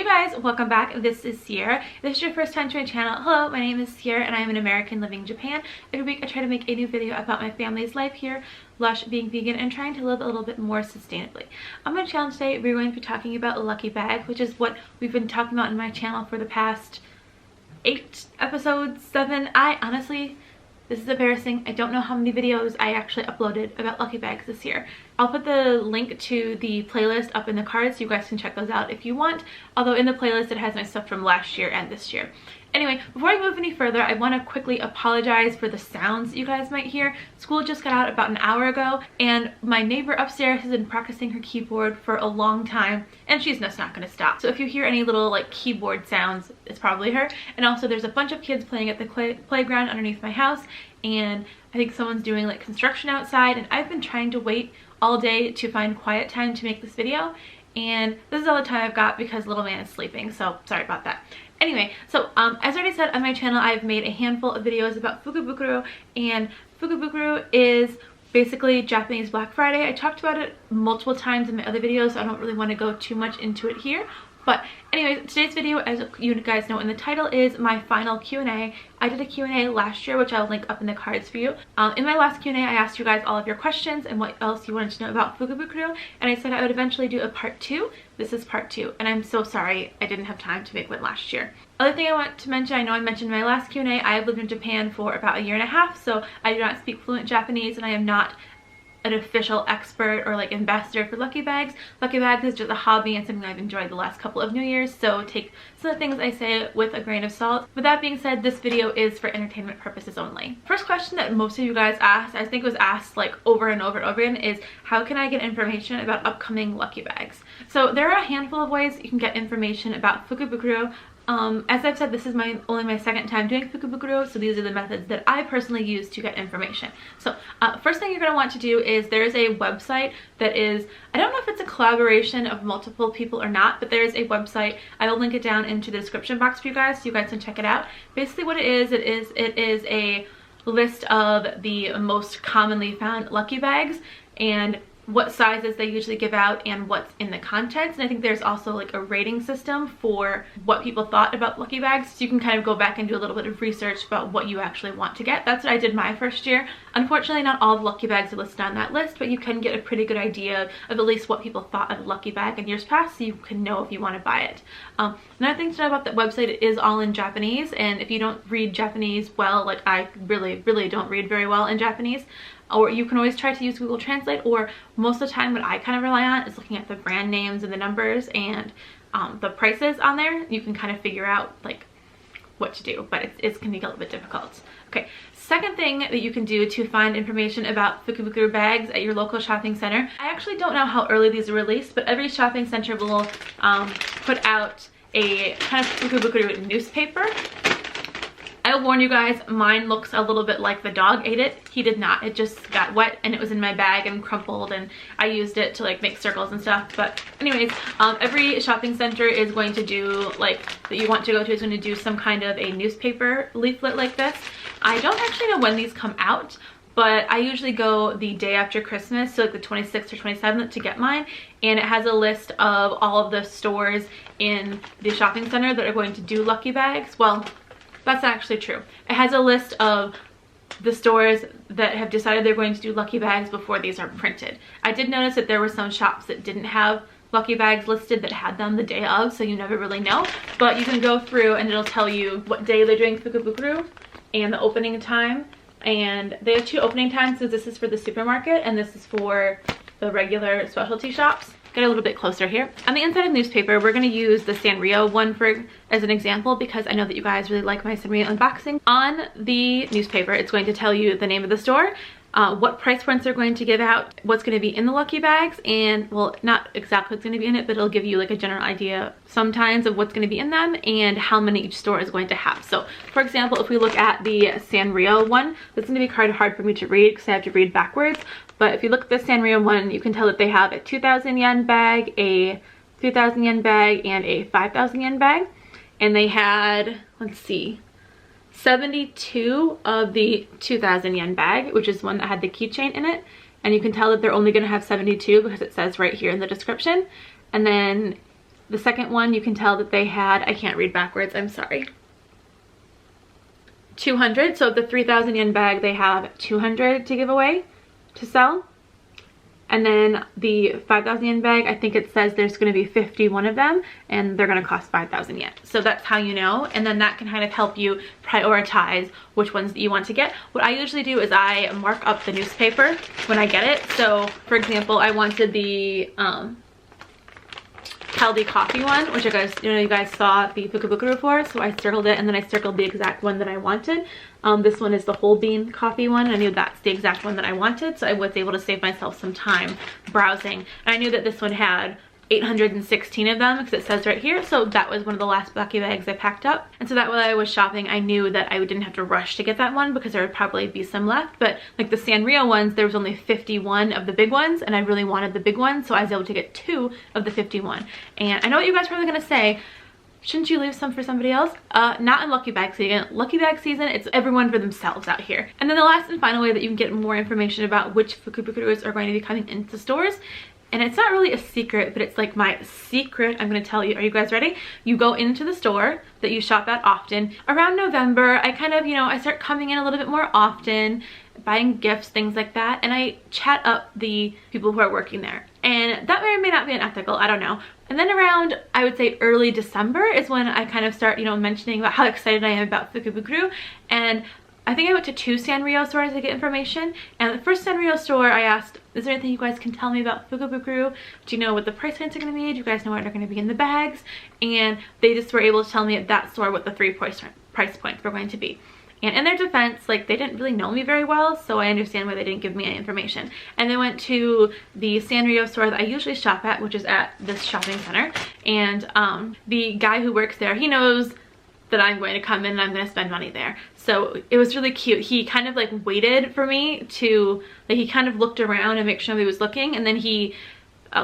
Hey guys, welcome back. This is Sierra. If this is your first time to my channel, hello, my name is Sierra and I am an American living in Japan. Every week I try to make a new video about my family's life here, / being vegan and trying to live a little bit more sustainably. On my channel today, we're going to be talking about lucky bags, which is what we've been talking about in my channel for the past 8 episodes, 7. This is embarrassing. I don't know how many videos I actually uploaded about lucky bags this year. I'll put the link to the playlist up in the cards so you guys can check those out if you want. Although in the playlist it has my stuff from last year and this year. Anyway, before I move any further, I want to quickly apologize for the sounds you guys might hear. School just got out about an hour ago and my neighbor upstairs has been practicing her keyboard for a long time and she's just not going to stop. So if you hear any little like keyboard sounds, it's probably her. And also there's a bunch of kids playing at the playground underneath my house, and I think someone's doing like construction outside, and I've been trying to wait all day to find quiet time to make this video, and this is all the time I've got because little man is sleeping, so sorry about that. Anyway, so as I already said on my channel, I've made a handful of videos about Fukubukuro, and Fukubukuro is basically Japanese Black Friday. I talked about it multiple times in my other videos, so I don't really want to go too much into it here. But anyway, today's video, as you guys know in the title, is my final Q&A. I did a Q&A last year, which I'll link up in the cards for you. In my last Q&A, I asked you guys all of your questions and what else you wanted to know about Fukubukuro, and I said I would eventually do a part 2. This is part 2, and I'm so sorry I didn't have time to make one last year. Other thing I want to mention, I know I mentioned in my last Q&A, I have lived in Japan for about 1.5 years, so I do not speak fluent Japanese, and I am not an official expert or like ambassador for lucky bags. Lucky bags is just a hobby and something I've enjoyed the last couple of New Year's, so take some of the things I say with a grain of salt. With that being said, this video is for entertainment purposes only. First question that most of you guys asked, I think it was asked like over and over and over again, is how can I get information about upcoming lucky bags? So there are a handful of ways you can get information about Fukubukuro. As I've said, this is only my second time doing Fukubukuro, so these are the methods that I personally use to get information. So first thing you're going to want to do is there's a website that is, I don't know if it's a collaboration of multiple people or not, but there's a website. I will link it down into the description box for you guys so you guys can check it out. Basically what it is a list of the most commonly found lucky bags and what sizes they usually give out and what's in the contents. And I think there's also like a rating system for what people thought about lucky bags, so you can kind of go back and do a little bit of research about what you actually want to get. That's what I did my first year. Unfortunately, not all the lucky bags are listed on that list, but you can get a pretty good idea of at least what people thought of a lucky bag in years past, so you can know if you want to buy it. Another thing to know about that website, it is all in Japanese, and if you don't read Japanese well, like I really don't read very well in Japanese, or you can always try to use Google Translate, or most of the time what I kind of rely on is looking at the brand names and the numbers and the prices on there. You can kind of figure out like what to do, but it's going to be a little bit difficult. Okay, second thing that you can do to find information about Fukubukuro bags at your local shopping center. I actually don't know how early these are released, but every shopping center will put out a kind of Fukubukuro newspaper. I'll warn you guys, mine looks a little bit like the dog ate it. He did not. It just got wet and it was in my bag and crumpled, and I used it to like make circles and stuff. But anyways, every shopping center is going to do, like, that you want to go to is going to do some kind of a newspaper leaflet like this. I don't actually know when these come out, but I usually go the day after Christmas, so like the 26th or 27th to get mine, and it has a list of all of the stores in the shopping center that are going to do lucky bags. Well, that's not actually true. It has a list of the stores that have decided they're going to do lucky bags before these are printed. I did notice that there were some shops that didn't have lucky bags listed that had them the day of, so you never really know. But you can go through and it'll tell you what day they're doing Fukubukuro and the opening time. And they have 2 opening times, so this is for the supermarket and this is for the regular specialty shops. Get a little bit closer here. On the inside of the newspaper, we're going to use the Sanrio one as an example because I know that you guys really like my Sanrio unboxing. On the newspaper, it's going to tell you the name of the store, what price points they're going to give out, what's going to be in the lucky bags, and well, not exactly what's going to be in it, but it'll give you like a general idea sometimes of what's going to be in them and how many each store is going to have. So for example, if we look at the Sanrio one, it's going to be kind of hard for me to read because I have to read backwards. But if you look at the Sanrio one, you can tell that they have a 2,000 yen bag, a 3,000 yen bag, and a 5,000 yen bag. And they had, let's see, 72 of the 2,000 yen bag, which is one that had the keychain in it. And you can tell that they're only going to have 72 because it says right here in the description. And then The second one, you can tell that they had, I can't read backwards, I'm sorry, 200. So the 3,000 yen bag, they have 200 to give away, to sell. And then the 5,000 yen bag, I think it says there's going to be 51 of them and they're going to cost 5,000 yen. So that's how you know, and then that can kind of help you prioritize which ones that you want to get. What I usually do is I mark up the newspaper when I get it. So for example, I wanted the healthy coffee one, which you guys saw the Fukubukuro for, so I circled it, and then I circled the exact one that I wanted. This one is the whole bean coffee one. I knew that's the exact one that I wanted, so I was able to save myself some time browsing. And I knew that this one had 816 of them because it says right here, so that was one of the last lucky bags I packed up. And so that while I was shopping, I knew that I didn't have to rush to get that one because there would probably be some left. But like the Sanrio ones, there was only 51 of the big ones, and I really wanted the big one, so I was able to get 2 of the 51. And I know what you guys are probably gonna say, shouldn't you leave some for somebody else? Not in lucky bag season. Lucky bag season, it's everyone for themselves out here. And then the last and final way that you can get more information about which Fukubukuros are going to be coming into stores, and it's not really a secret, but it's like my secret I'm gonna tell you. Are you guys ready? You go into the store that you shop at often. Around November, I kind of, I start coming in a little bit more often, buying gifts, things like that, and I chat up the people who are working there. And that may or may not be unethical, I don't know. And then around, I would say early December is when I kind of start, mentioning about how excited I am about Fukubukuro. And I think I went to 2 Sanrio stores to get information. And the first Sanrio store, I asked, is there anything you guys can tell me about Fukubukuro? Do you know what the price points are going to be? Do you guys know what they're going to be in the bags? And they just were able to tell me at that store what the 3 price points were going to be. And in their defense, like, they didn't really know me very well, so I understand why they didn't give me any information. And they went to the Sanrio store that I usually shop at, which is at this shopping center. And the guy who works there, he knows that I'm going to come in and I'm going to spend money there. So it was really cute. He kind of like waited for me to, like, he kind of looked around and make sure nobody was looking, and then he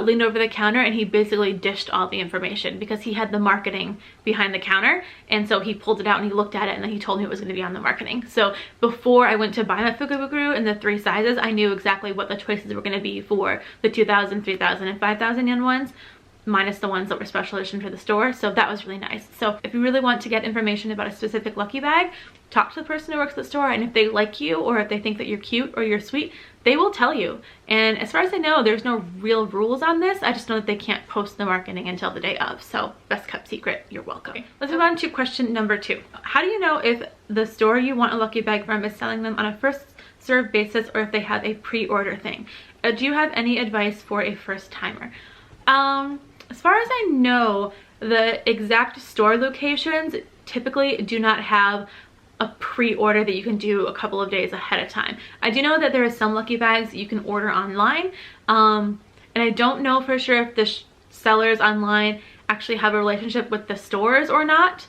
leaned over the counter and he basically dished all the information because he had the marketing behind the counter, and so he pulled it out and he looked at it and then he told me it was going to be on the marketing. So before I went to buy my Fukubukuro in the 3 sizes, I knew exactly what the choices were going to be for the 2,000, 3,000, and 5,000 yen ones, minus the ones that were special edition for the store. So that was really nice. So if you really want to get information about a specific lucky bag, talk to the person who works at the store, and if they like you or if they think that you're cute or you're sweet, they will tell you. And as far as I know, there's no real rules on this. I just know that they can't post the marketing until the day of. So best kept secret, you're welcome. Okay, let's move on to question number 2. How do you know if the store you want a lucky bag from is selling them on a first serve basis or if they have a pre-order thing? Do you have any advice for a first timer? As far as I know, the exact store locations typically do not have a pre-order that you can do a couple of days ahead of time. I do know that there are some lucky bags that you can order online, and I don't know for sure if the sellers online actually have a relationship with the stores or not.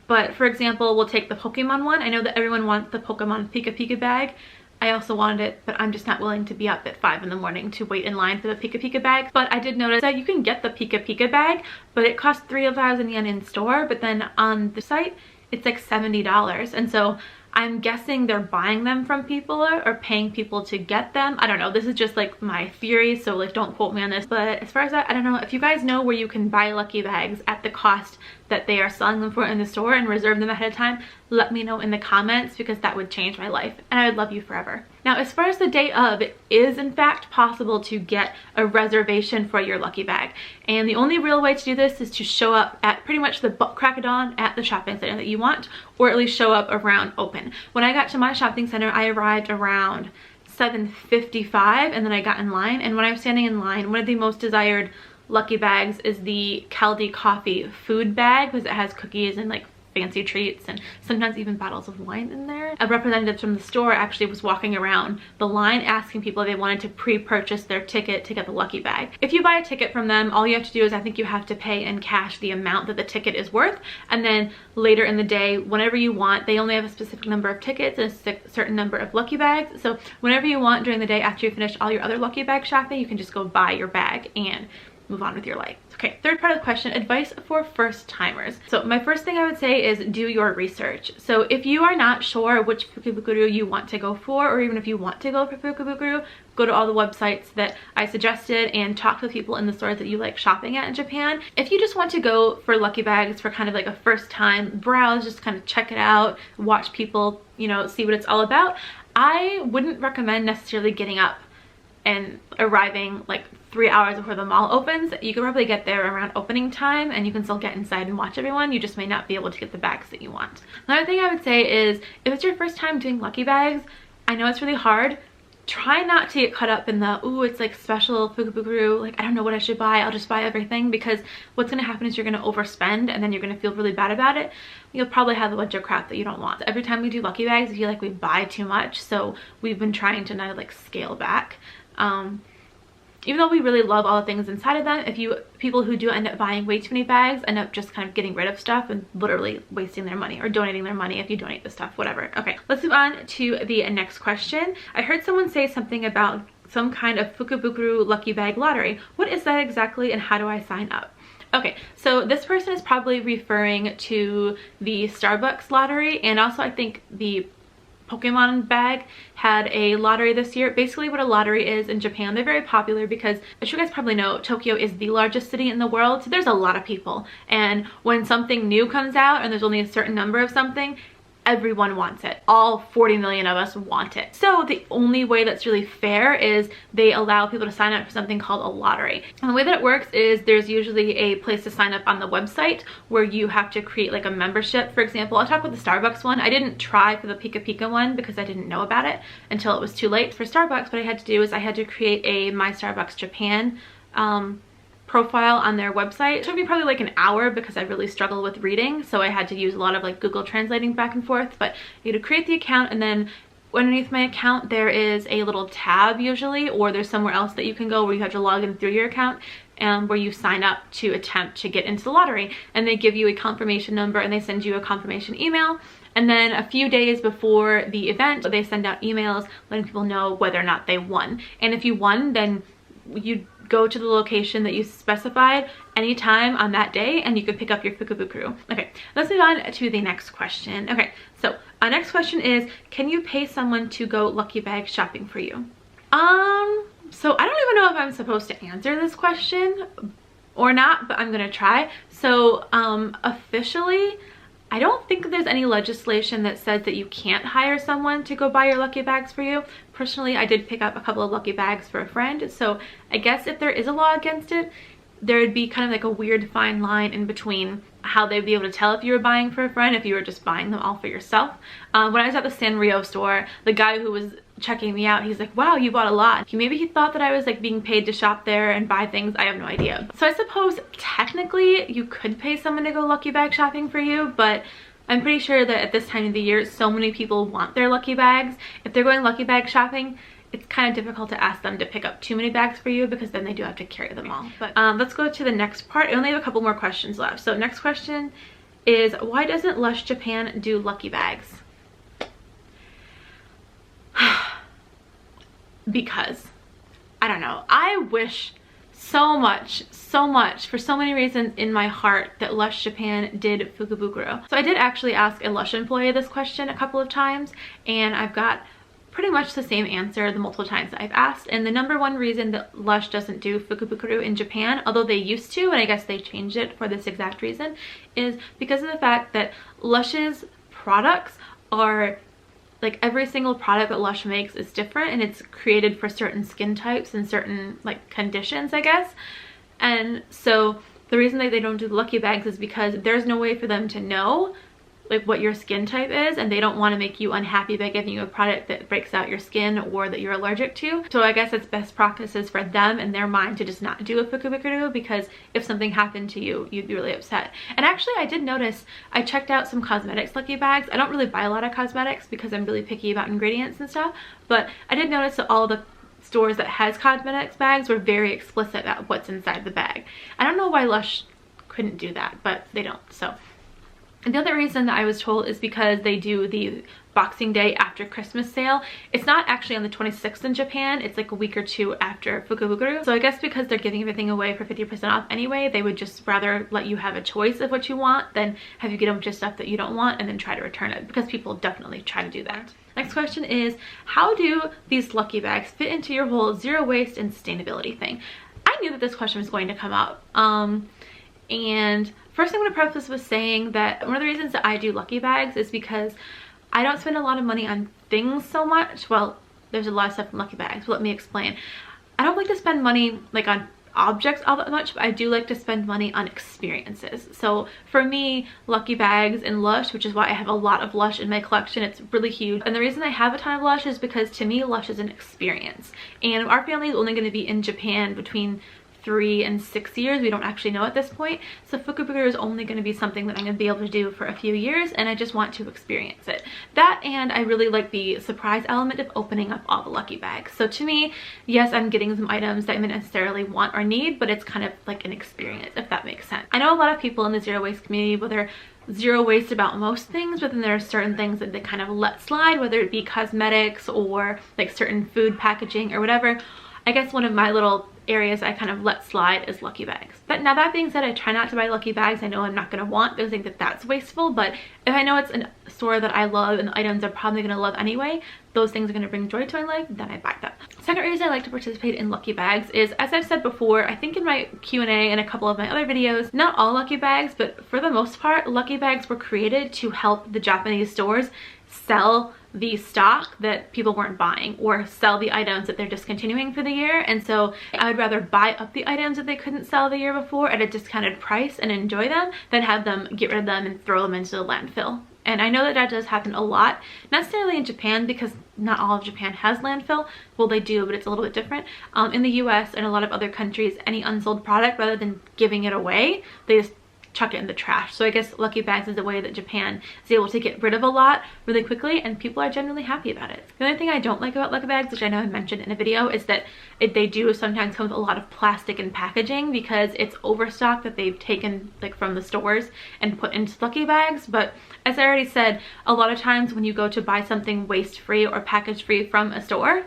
But for example, we'll take the Pokemon one. I know that everyone wants the Pokemon Pika Pika bag. I also wanted it, but I'm just not willing to be up at 5 in the morning to wait in line for the Pika Pika bag. But I did notice that you can get the Pika Pika bag, but it costs 3,000 yen in store, but then on the site, it's like $70. And so I'm guessing they're buying them from people or paying people to get them. I don't know. This is just like my theory, so like don't quote me on this. But as far as that, I don't know. If you guys know where you can buy lucky bags at the cost that they are selling them for in the store and reserve them ahead of time, let me know in the comments, because that would change my life and I would love you forever. Now, as far as the day of, it is in fact possible to get a reservation for your lucky bag. And the only real way to do this is to show up at pretty much the crack of dawn at the shopping center that you want, or at least show up around open. When I got to my shopping center, I arrived around 7:55 and then I got in line. And when I was standing in line, one of the most desired lucky bags is the Caldi coffee food bag, because it has cookies and like fancy treats and sometimes even bottles of wine in there. A representative from the store actually was walking around the line asking people if they wanted to pre-purchase their ticket to get the lucky bag. If you buy a ticket from them, all you have to do is, I think you have to pay in cash the amount that the ticket is worth, and then later in the day, whenever you want, they only have a specific number of tickets and a certain number of lucky bags. So whenever you want during the day after you finish all your other lucky bag shopping, you can just go buy your bag and move on with your life. Okay, third part of the question, advice for first timers. So my first thing I would say is do your research. So if you are not sure which Fukubukuro you want to go for, or even if you want to go for Fukubukuro, go to all the websites that I suggested and talk to the people in the stores that you like shopping at in Japan. If you just want to go for lucky bags for kind of like a first time browse, just kind of check it out, watch people, you know, see what it's all about, I wouldn't recommend necessarily getting up and arriving like 3 hours before the mall opens. You can probably get there around opening time and you can still get inside and watch everyone. You just may not be able to get the bags that you want. Another thing I would say is if it's your first time doing lucky bags, I know it's really hard. Try not to get caught up in the, ooh, it's like special Fukubukuro, like I don't know what I should buy, I'll just buy everything, because what's going to happen is you're going to overspend and then you're going to feel really bad about it. You'll probably have a bunch of crap that you don't want. Every time we do lucky bags, I feel like we buy too much, so we've been trying to now like scale back. Even though we really love all the things inside of them, people who do end up buying way too many bags end up just kind of getting rid of stuff and literally wasting their money, or donating their money if you donate the stuff, whatever. Okay, let's move on to the next question. I heard someone say something about some kind of Fukubukuro lucky bag lottery. What is that exactly and how do I sign up? Okay, so this person is probably referring to the Starbucks lottery, and also I think the Pokemon bag had a lottery this year. Basically what a lottery is in Japan, they're very popular because, as you guys probably know, Tokyo is the largest city in the world, so there's a lot of people, and when something new comes out and there's only a certain number of something, everyone wants it. All 40 million of us want it. So the only way that's really fair is they allow people to sign up for something called a lottery. And the way that it works is there's usually a place to sign up on the website where you have to create like a membership. For example, I'll talk about the Starbucks one. I didn't try for the Pika Pika one because I didn't know about it until it was too late. For Starbucks, what I had to do is I had to create a My Starbucks Japan profile on their website. It took me probably like an hour because I really struggle with reading, so I had to use a lot of like Google translating back and forth. But you had to create the account, and then underneath my account there is a little tab usually, or there's somewhere else that you can go where you have to log in through your account, and where you sign up to attempt to get into the lottery, and they give you a confirmation number and they send you a confirmation email. And then a few days before the event, they send out emails letting people know whether or not they won. And if you won, then you go to the location that you specified anytime on that day and you can pick up your Fukubukuro. Okay, let's move on to the next question. Okay, so our next question is, can you pay someone to go lucky bag shopping for you? So I don't even know if I'm supposed to answer this question or not, but I'm gonna try. So officially, I don't think there's any legislation that says that you can't hire someone to go buy your lucky bags for you. Personally, I did pick up a couple of lucky bags for a friend, so I guess if there is a law against it, there would be kind of like a weird fine line in between how they'd be able to tell if you were buying for a friend, if you were just buying them all for yourself. When I was at the Sanrio store, the guy who was checking me out, he's like, wow, you bought a lot. Maybe he thought that I was like being paid to shop there and buy things. I have no idea. So I suppose technically you could pay someone to go lucky bag shopping for you, but I'm pretty sure that at this time of the year, so many people want their lucky bags. If they're going lucky bag shopping, it's kind of difficult to ask them to pick up too many bags for you because then they do have to carry them all. But let's go to the next part. I only have a couple more questions left. So next question is, why doesn't Lush Japan do lucky bags? Because I don't know. I wish so much for so many reasons in my heart that Lush Japan did Fukubukuro. So I did actually ask a Lush employee this question a couple of times, and I've got pretty much the same answer the multiple times that I've asked. And the number one reason that Lush doesn't do Fukubukuro in Japan, although they used to, and I guess they changed it for this exact reason, is because of the fact that Lush's products are, like, every single product that Lush makes is different, and it's created for certain skin types and certain like conditions, I guess. And so the reason that they don't do the lucky bags is because there's no way for them to know like what your skin type is, and they don't want to make you unhappy by giving you a product that breaks out your skin or that you're allergic to. So I guess it's best practices for them in their mind to just not do a Fukubukuro, because if something happened to you, you'd be really upset. And actually I did notice, I checked out some cosmetics lucky bags. I don't really buy a lot of cosmetics because I'm really picky about ingredients and stuff, but I did notice that all the stores that has cosmetics bags were very explicit about what's inside the bag. I don't know why Lush couldn't do that, but they don't. So And the other reason that I was told is because they do the Boxing Day after Christmas sale. It's not actually on the 26th in Japan, it's like a week or two after Fukubukuro. So I guess because they're giving everything away for 50% off anyway, they would just rather let you have a choice of what you want than have you get a bunch of stuff that you don't want and then try to return it, because people definitely try to do that. Next question is, how do these lucky bags fit into your whole zero waste and sustainability thing? I knew that this question was going to come up. And first I'm going to preface with saying that one of the reasons that I do lucky bags is because I don't spend a lot of money on things so much. Well, there's a lot of stuff in lucky bags, but let me explain. I don't like to spend money like on objects all that much, but I do like to spend money on experiences. So for me, lucky bags and Lush, which is why I have a lot of Lush in my collection, it's really huge. And the reason I have a ton of Lush is because to me, Lush is an experience. And our family is only going to be in Japan between 3 and 6 years. We don't actually know at this point. So Fukubukuro is only going to be something that I'm going to be able to do for a few years, and I just want to experience it. That, and I really like the surprise element of opening up all the lucky bags. So to me, yes, I'm getting some items that I don't necessarily want or need, but it's kind of like an experience, if that makes sense. I know a lot of people in the zero waste community, where they're zero waste about most things, but then there are certain things that they kind of let slide, whether it be cosmetics or like certain food packaging or whatever. I guess one of my little areas I kind of let slide is lucky bags. But now that being said, I try not to buy lucky bags I know I'm not going to want, because I think that that's wasteful. But if I know it's a store that I love and the items I'm probably going to love anyway, those things are going to bring joy to my life, then I buy them. Second reason I like to participate in lucky bags is, as I've said before, I think in my Q&A and a couple of my other videos, not all lucky bags, but for the most part, lucky bags were created to help the Japanese stores sell the stock that people weren't buying, or sell the items that they're discontinuing for the year. And so I would rather buy up the items that they couldn't sell the year before at a discounted price and enjoy them than have them get rid of them and throw them into the landfill. And I know that that does happen a lot, not necessarily in Japan, because not all of Japan has landfill. Well, they do, but it's a little bit different. In the US and a lot of other countries, any unsold product, rather than giving it away, they just chuck it in the trash. So I guess lucky bags is a way that Japan is able to get rid of a lot really quickly, and people are generally happy about it. The only thing I don't like about lucky bags, which I know I mentioned in a video, is that they do sometimes come with a lot of plastic and packaging, because it's overstock that they've taken like from the stores and put into lucky bags. But as I already said, a lot of times when you go to buy something waste-free or package-free from a store,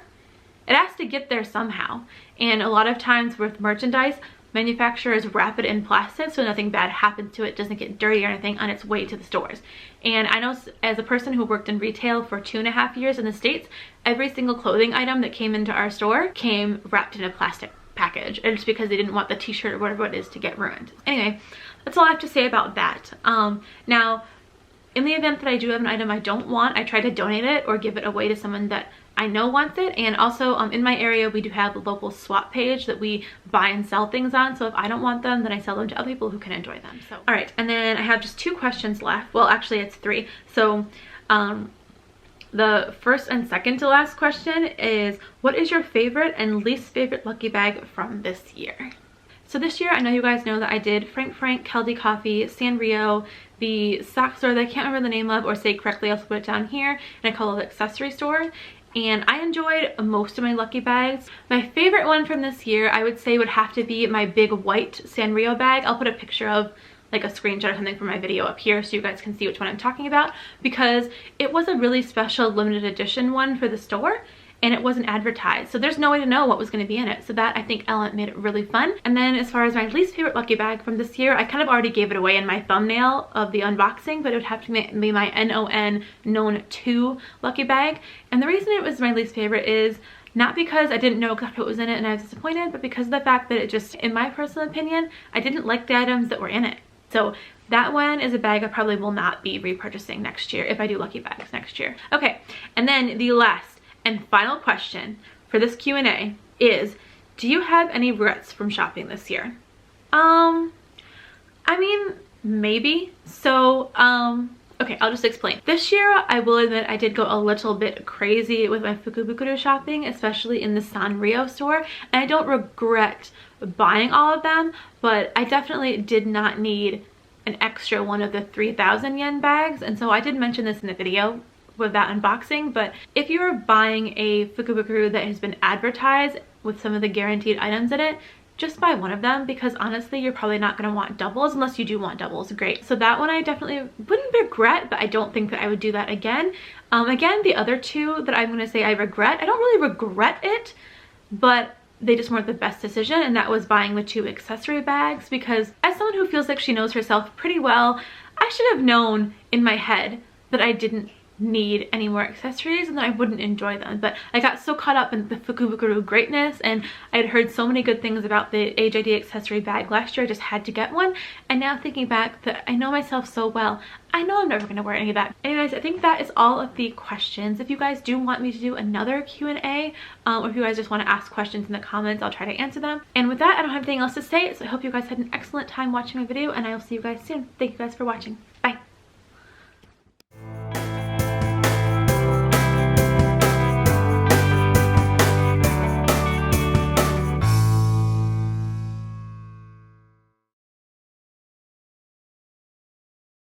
it has to get there somehow. And a lot of times with merchandise, manufacturers wrap it in plastic so nothing bad happens to it, doesn't get dirty or anything on its way to the stores. And I know, as a person who worked in retail for 2.5 years in the States, every single clothing item that came into our store came wrapped in a plastic package. And it's because they didn't want the t-shirt or whatever it is to get ruined. Anyway, that's all I have to say about that. Now, in the event that I do have an item I don't want, I try to donate it or give it away to someone that I know wants it. And also in my area, we do have a local swap page that we buy and sell things on. So if I don't want them, then I sell them to other people who can enjoy them. So, all right. And then I have just 2 questions left. Well, actually it's 3. So the first and second to last question is, what is your favorite and least favorite lucky bag from this year? So this year, I know you guys know that I did Frank, Keldy Coffee, Sanrio, the sock store that I can't remember the name of or say correctly, I'll put it down here, and a couple of accessory stores. And I enjoyed most of my lucky bags. My favorite one from this year, I would say, would have to be my big white Sanrio bag. I'll put a picture of like a screenshot or something from my video up here so you guys can see which one I'm talking about, because it was a really special limited edition one for the store. And it wasn't advertised, so there's no way to know what was going to be in it. So that, I think, element made it really fun. And then as far as my least favorite lucky bag from this year, I kind of already gave it away in my thumbnail of the unboxing, but it would have to be my NON Known 2 lucky bag. And the reason it was my least favorite is not because I didn't know exactly what was in it and I was disappointed, but because of the fact that it just, in my personal opinion, I didn't like the items that were in it. So that one is a bag I probably will not be repurchasing next year if I do lucky bags next year. Okay, and then the last and final question for this Q&A is, do you have any regrets from shopping this year? I mean, maybe. So, okay, I'll just explain. This year, I will admit I did go a little bit crazy with my Fukubukuro shopping, especially in the Sanrio store. And I don't regret buying all of them, but I definitely did not need an extra one of the 3,000 yen bags. And so I did mention this in the video with that unboxing, but if you're buying a Fukubukuro that has been advertised with some of the guaranteed items in it, just buy one of them, because honestly you're probably not going to want doubles unless you do want doubles. Great. So that one I definitely wouldn't regret, but I don't think that I would do that again. Again, the other two that I'm going to say I regret, I don't really regret it, but they just weren't the best decision, and that was buying the 2 accessory bags, because as someone who feels like she knows herself pretty well, I should have known in my head that I didn't need any more accessories and that I wouldn't enjoy them. But I got so caught up in the Fukubukuro greatness, and I had heard so many good things about the HID accessory bag last year, I just had to get one. And now thinking back, that I know myself so well, I know I'm never going to wear any of that. Anyways, I think that is all of the questions. If you guys do want me to do another Q&A, or if you guys just want to ask questions in the comments, I'll try to answer them. And with that, I don't have anything else to say, so I hope you guys had an excellent time watching my video, and I will see you guys soon. Thank you guys for watching.